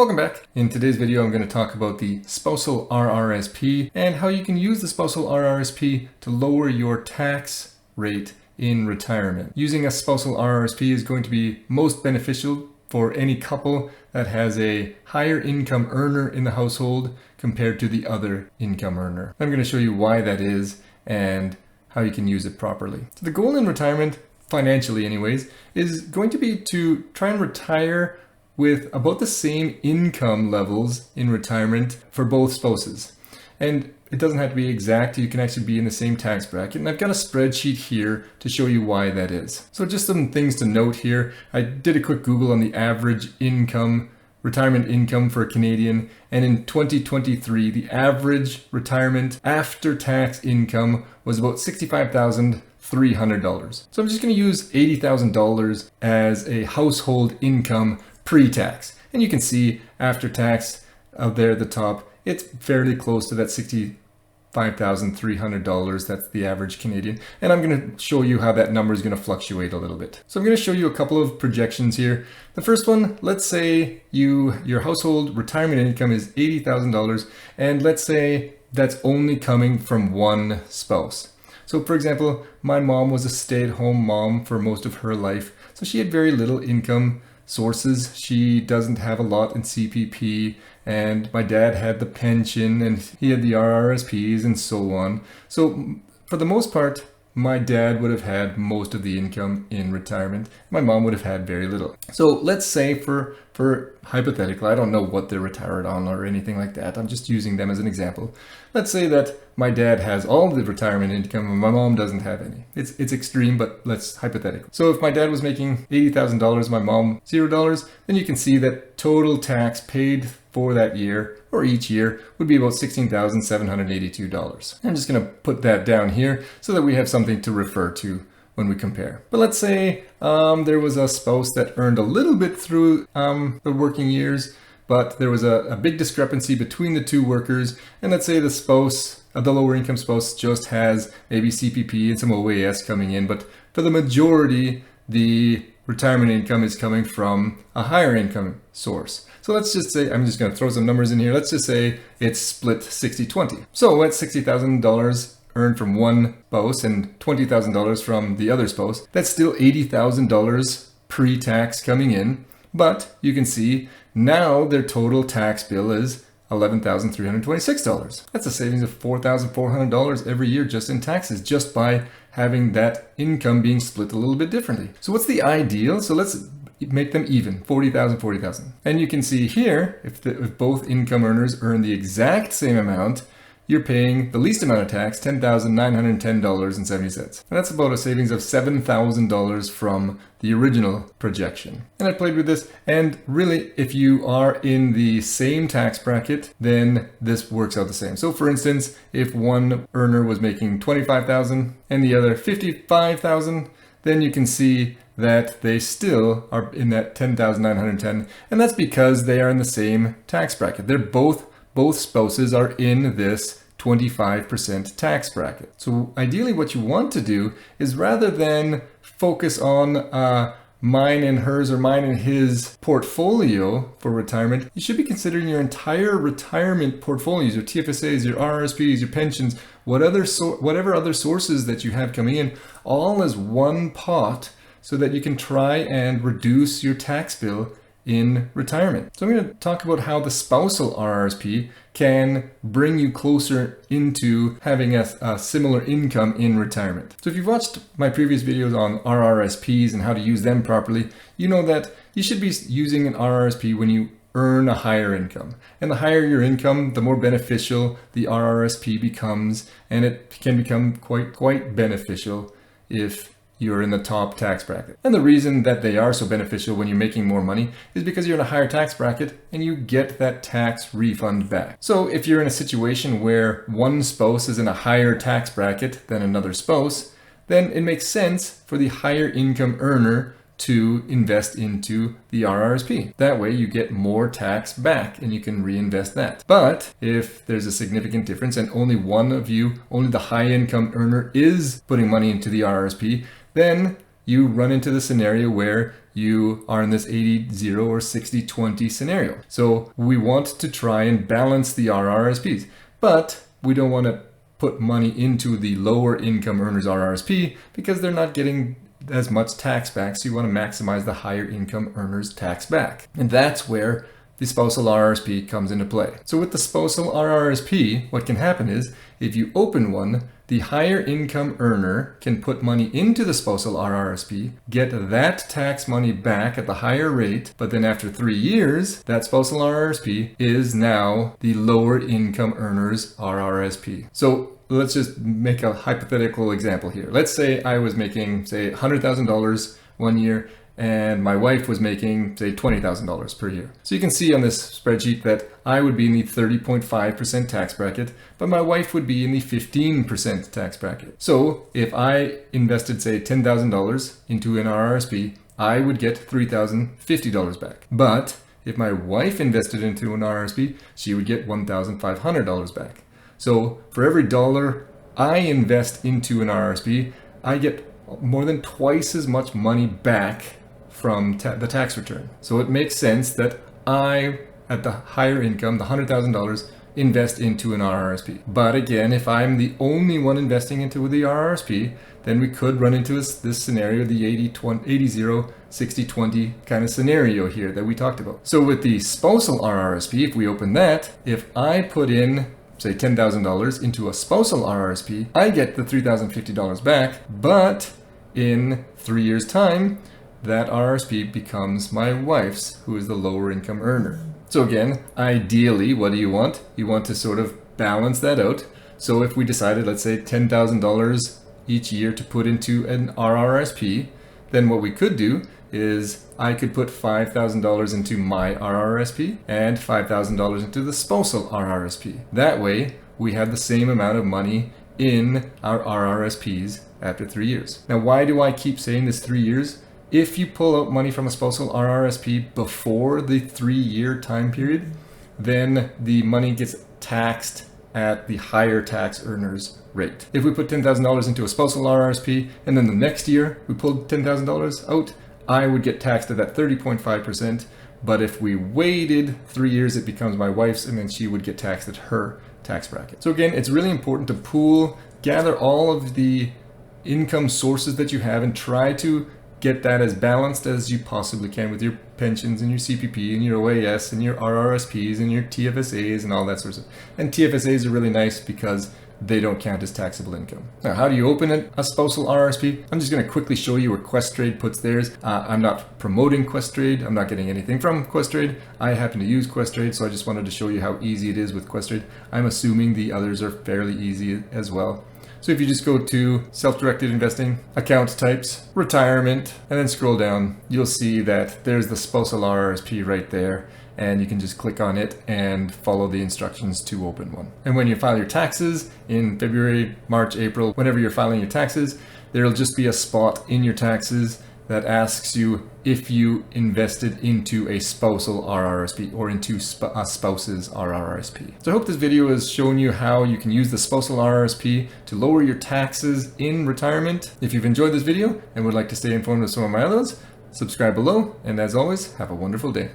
Welcome back. In today's video, I'm going to talk about the Spousal RRSP and how you can use the Spousal RRSP to lower your tax rate in retirement. Using a Spousal RRSP is going to be most beneficial for any couple that has a higher income earner in the household compared to the other income earner. I'm going to show you why that is and how you can use it properly. So the goal in retirement, financially anyways, is going to be to try and retire with about the same income levels in retirement for both spouses. And it doesn't have to be exact, you can actually be in the same tax bracket. And I've got a spreadsheet here to show you why that is. So just some things to note here. I did a quick Google on the average income, retirement income for a Canadian, and in 2023, the average retirement after tax income was about $65,300. So I'm just going to use $80,000 as a household income pre-tax. And you can see after tax out there at the top, it's fairly close to that $65,300. That's the average Canadian. And I'm going to show you how that number is going to fluctuate a little bit. So I'm going to show you a couple of projections here. The first one, let's say your household retirement income is $80,000, and let's say that's only coming from one spouse. So for example, my mom was a stay-at-home mom for most of her life, so she had very little income sources. She doesn't have a lot in CPP, and my dad had the pension and he had the RRSPs and so on. So for the most part, my dad would have had most of the income in retirement. My mom would have had very little. So let's say for hypothetical, I don't know what they're retired on or anything like that. I'm just using them as an example. Let's say that my dad has all the retirement income and my mom doesn't have any. It's extreme, but let's hypothetical. So if my dad was making $80,000, my mom $0, then you can see that total tax paid for that year or each year would be about $16,782. I'm just going to put that down here so that we have something to refer to when we compare. But let's say there was a spouse that earned a little bit through the working years, but there was a big discrepancy between the two workers. And let's say the spouse, the lower income spouse, just has maybe CPP and some OAS coming in, but for the majority, the retirement income is coming from a higher income source. So let's just say, I'm just going to throw some numbers in here. Let's just say it's split 60-20. So that's $60,000 earned from one spouse and $20,000 from the other spouse. That's still $80,000 pre-tax coming in. But you can see now their total tax bill is $11,326. That's a savings of $4,400 every year just in taxes, just by having that income being split a little bit differently. So what's the ideal? So let's make them even, 40,000, 40,000. And you can see here, if both income earners earn the exact same amount, you're paying the least amount of tax, $10,910.70. And that's about a savings of $7,000 from the original projection. And I played with this, and really, if you are in the same tax bracket, then this works out the same. So for instance, if one earner was making $25,000 and the other $55,000, then you can see that they still are in that $10,910, and that's because they are in the same tax bracket. They're both spouses are in this 25% tax bracket. So ideally what you want to do is, rather than focus on mine and hers or mine and his portfolio for retirement, you should be considering your entire retirement portfolios, your TFSAs, your RRSPs, your pensions, whatever other sources that you have coming in, all as one pot, so that you can try and reduce your tax bill in retirement. So I'm going to talk about how the Spousal RRSP can bring you closer into having a similar income in retirement. So if you've watched my previous videos on RRSPs and how to use them properly, you know that you should be using an RRSP when you earn a higher income. And the higher your income, the more beneficial the RRSP becomes, and it can become quite beneficial if you're in the top tax bracket. And the reason that they are so beneficial when you're making more money is because you're in a higher tax bracket and you get that tax refund back. So if you're in a situation where one spouse is in a higher tax bracket than another spouse, then it makes sense for the higher income earner to invest into the RRSP. That way you get more tax back and you can reinvest that. But if there's a significant difference and only one of you, only the high income earner is putting money into the RRSP, then you run into the scenario where you are in this 80-0 or 60-20 scenario. So we want to try and balance the RRSPs, but we don't want to put money into the lower income earners RRSP because they're not getting as much tax back. So you want to maximize the higher income earners tax back. And that's where the spousal RRSP comes into play. So with the spousal RRSP, what can happen is if you open one, the higher income earner can put money into the spousal RRSP, get that tax money back at the higher rate, but then after 3 years, that spousal RRSP is now the lower income earner's RRSP. So let's just make a hypothetical example here. Let's say I was making, say, $100,000 one year, and my wife was making, say, $20,000 per year. So you can see on this spreadsheet that I would be in the 30.5% tax bracket, but my wife would be in the 15% tax bracket. So if I invested, say, $10,000 into an RRSP, I would get $3,050 back. But if my wife invested into an RRSP, she would get $1,500 back. So for every dollar I invest into an RRSP, I get more than twice as much money back from the tax return. So it makes sense that I, at the higher income, the $100,000, invest into an RRSP. But again, if I'm the only one investing into the RRSP, then we could run into this scenario, the 80-0, 60-20 kind of scenario here that we talked about. So with the spousal RRSP, if we open that, if I put in, say, $10,000 into a spousal RRSP, I get the $3,050 back, but in 3 years' time, that RRSP becomes my wife's, who is the lower income earner. So again, ideally, what do you want? You want to sort of balance that out. So if we decided, let's say, $10,000 each year to put into an RRSP, then what we could do is I could put $5,000 into my RRSP and $5,000 into the spousal RRSP. That way, we have the same amount of money in our RRSPs after 3 years. Now, why do I keep saying this 3 years? If you pull out money from a spousal RRSP before the 3-year time period, then the money gets taxed at the higher tax earner's rate. If we put $10,000 into a spousal RRSP and then the next year we pulled $10,000 out, I would get taxed at that 30.5%. But if we waited 3 years, it becomes my wife's, and then she would get taxed at her tax bracket. So again, it's really important to pool, gather all of the income sources that you have and try to get that as balanced as you possibly can with your pensions and your CPP and your OAS and your RRSPs and your TFSAs and all that sort of stuff. And TFSAs are really nice because they don't count as taxable income. Now, how do you open a spousal RRSP? I'm just going to quickly show you where Questrade puts theirs. I'm not promoting Questrade. I'm not getting anything from Questrade. I happen to use Questrade, so I just wanted to show you how easy it is with Questrade. I'm assuming the others are fairly easy as well. So if you just go to self-directed investing, account types, retirement, and then scroll down, you'll see that there's the spousal RRSP right there. And you can just click on it and follow the instructions to open one. And when you file your taxes in February, March, April, whenever you're filing your taxes, there'll just be a spot in your taxes that asks you if you invested into a spousal RRSP or into a spouse's RRSP. So I hope this video has shown you how you can use the spousal RRSP to lower your taxes in retirement. If you've enjoyed this video and would like to stay informed of some of my others, subscribe below. And as always, have a wonderful day.